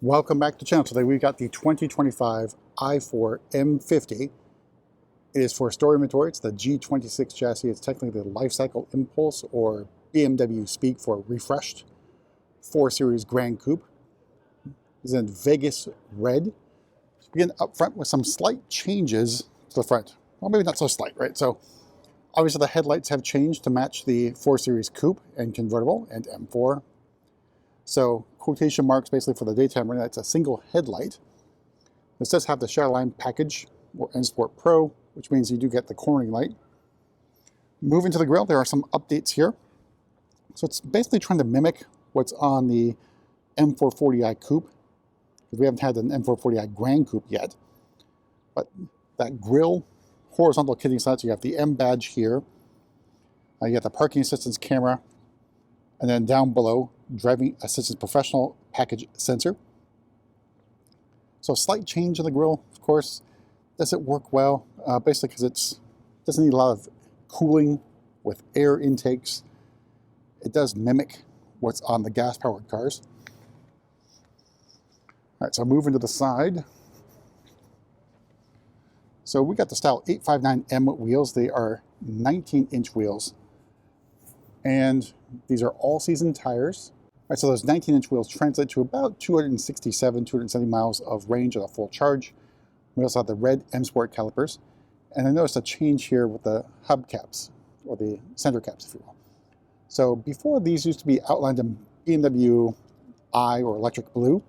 Welcome back to the channel. Today we've got the 2025 i4 M50. It is for store inventory. It's the G26 chassis. It's technically the Lifecycle Impulse, or BMW speak for refreshed 4 Series Grand Coupe. It's in Vegas Red. Let's begin up front with some slight changes to the front. Well, maybe not so slight, right? So obviously the headlights have changed to match the 4 Series Coupe and convertible and M4. So quotation marks basically for the daytime running. That's a single headlight. This does have the Shadowline package or M Sport Pro, which means you do get the cornering light. Moving to the grille, there are some updates here. So it's basically trying to mimic what's on the M440i Coupe, because we haven't had an M440i Grand Coupe yet. But that grille, horizontal kitting slats, you have the M badge here. You got the parking assistance camera, and then down below, driving assistance professional package sensor. So a slight change in the grille, of course. Does it work well? Basically because it doesn't need a lot of cooling with air intakes. It does mimic what's on the gas-powered cars. All right, so moving to the side. So we got the style 859M wheels. They are 19-inch wheels. And these are all-season tires. All right, so those 19-inch wheels translate to about 267, 270 miles of range on a full charge. We also have the red M Sport calipers. And I noticed a change here with the hub caps, or the center caps, if you will. So before, these used to be outlined in BMW I or electric blue.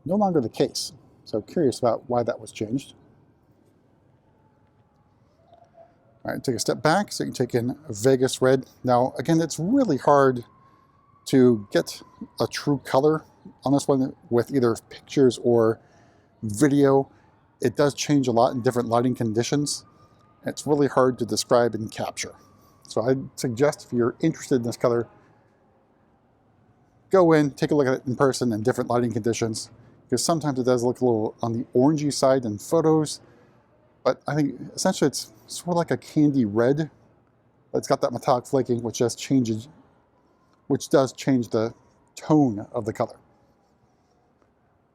No longer the case. So curious about why that was changed. All right, take a step back so you can take in Vegas Red. Now, again, it's really hard to get a true color on this one with either pictures or video. It does change a lot in different lighting conditions. It's really hard to describe and capture. So I'd suggest, if you're interested in this color, go in, take a look at it in person in different lighting conditions, because sometimes it does look a little on the orangey side in photos. But I think essentially it's sort of like a candy red, but it's got that metallic flaking, which does change the tone of the color.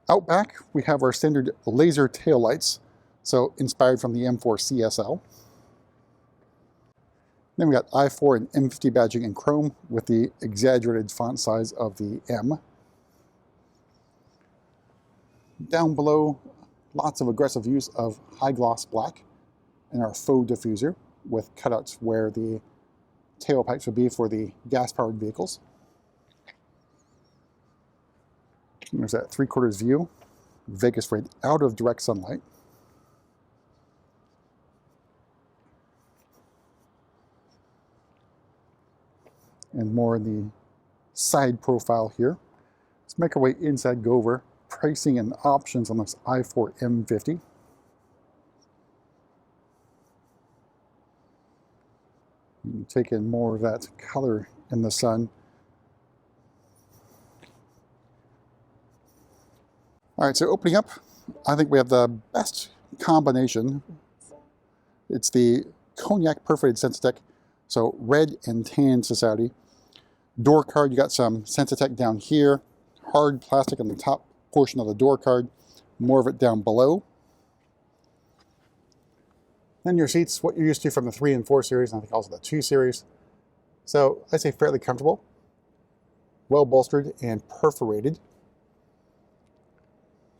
Out back, we have our standard laser taillights, so inspired from the M4 CSL. Then we got i4 and M50 badging in chrome with the exaggerated font size of the M. Down below, lots of aggressive use of high gloss black and our faux diffuser with cutouts where the tailpipes would be for the gas-powered vehicles. There's that 3/4 view, Vegas Red out of direct sunlight. And more in the side profile here. Let's make our way inside, go over pricing and options on this i4 M50. You take in more of that color in the sun. All right, so opening up, I think we have the best combination. It's the cognac perforated Sensitech, so red and tan society. Door card, you got some Sensitech down here, hard plastic on the top portion of the door card, more of it down below. Then your seats, what you're used to from the 3 and 4 series, and I think also the 2 series. So I'd say fairly comfortable, well bolstered and perforated.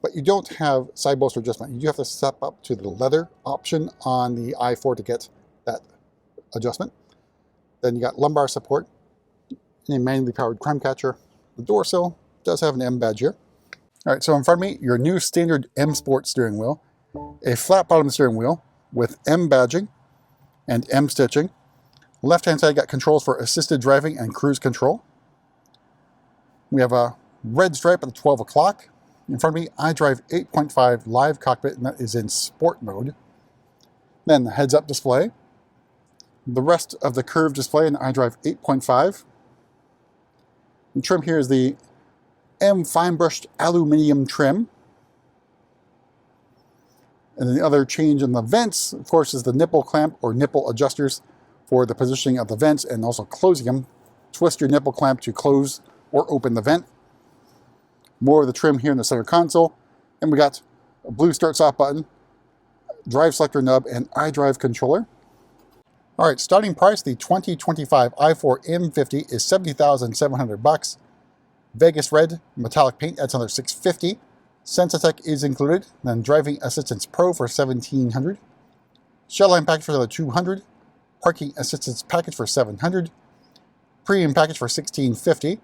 But you don't have side bolster adjustment. You do have to step up to the leather option on the i4 to get that adjustment. Then you got lumbar support, and a manually powered crumb catcher. The door sill does have an M badge here. All right, so in front of me, your new standard M Sport steering wheel, a flat bottom steering wheel with M badging and M stitching. Left-hand side got controls for assisted driving and cruise control. We have a red stripe at the 12 o'clock. In front of me, iDrive 8.5 live cockpit, and that is in sport mode. Then the heads-up display. The rest of the curved display in iDrive 8.5. The trim here is the M fine-brushed aluminum trim. And then the other change in the vents, of course, is the nipple clamp or nipple adjusters for the positioning of the vents and also closing them. Twist your nipple clamp to close or open the vent. more of the trim here in the center console. And we got a blue start-stop button, drive selector nub, and iDrive controller. All right, starting price, the 2025 i4 M50 is $70,700. Vegas Red metallic paint, that's another $650. Sensatech is included. Then Driving Assistance Pro for $1,700. Shellline package for another $200. Parking Assistance package for $700. Premium package for $1,650.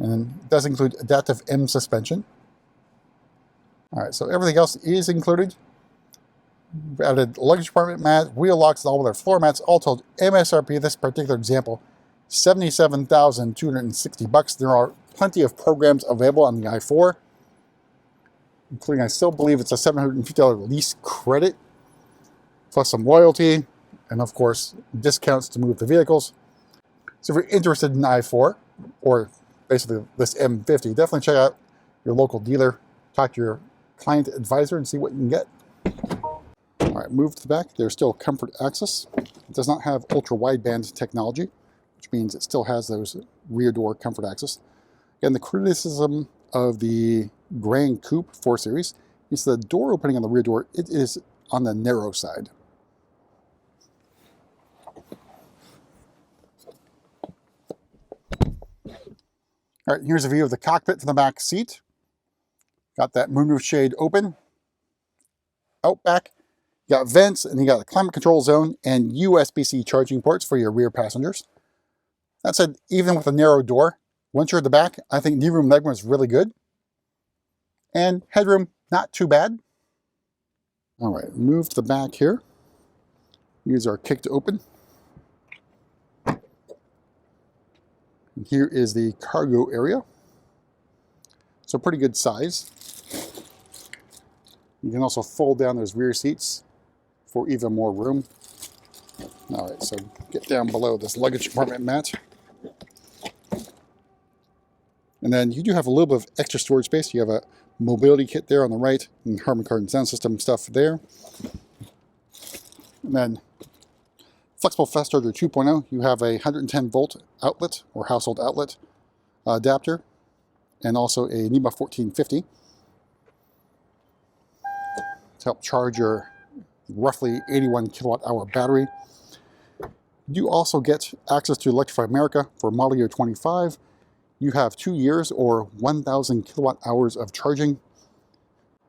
And it does include adaptive M suspension. All right, so everything else is included. We've added luggage compartment mat, wheel locks, and all other floor mats. All told, MSRP, this particular example, $77,260. There are plenty of programs available on the i4, including, I still believe it's a $750 lease credit, plus some loyalty, and of course, discounts to move the vehicles. So if you're interested in i4, or basically this M50, definitely check out your local dealer, talk to your client advisor, and see what you can get. All right, move to the back. There's still comfort access. It does not have ultra-wideband technology, which means it still has those rear door comfort access. Again, the criticism of the Grand Coupe 4 Series is the door opening on the rear door, it is on the narrow side. All right, here's a view of the cockpit from the back seat. Got that moonroof shade open. Out back, you got vents, and you got a climate control zone and USB-C charging ports for your rear passengers. That said, even with a narrow door, once you're at the back, I think knee room legroom is really good. And headroom, not too bad. All right, move to the back here. Use our kick to open. And here is the cargo area. So pretty good size. You can also fold down those rear seats for even more room. All right, so get down below this luggage compartment mat. And then you do have a little bit of extra storage space. You have a mobility kit there on the right, and Harman Kardon sound system stuff there. And then flexible fast charger 2.0, you have a 110 volt outlet or household outlet adapter, and also a NEMA 1450 to help charge your roughly 81 kilowatt hour battery. You also get access to Electrify America for model year 25. You have 2 years or 1,000 kilowatt hours of charging.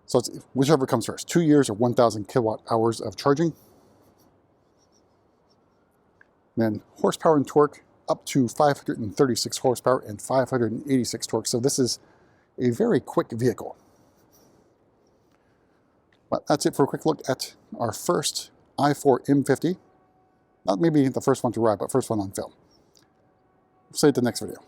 So it's whichever comes first, 2 years or 1,000 kilowatt hours of charging. Then horsepower and torque up to 536 horsepower and 586 torque. So this is a very quick vehicle. But that's it for a quick look at our first i4 M50. Not maybe the first one to ride, but first one on film. See you at the next video.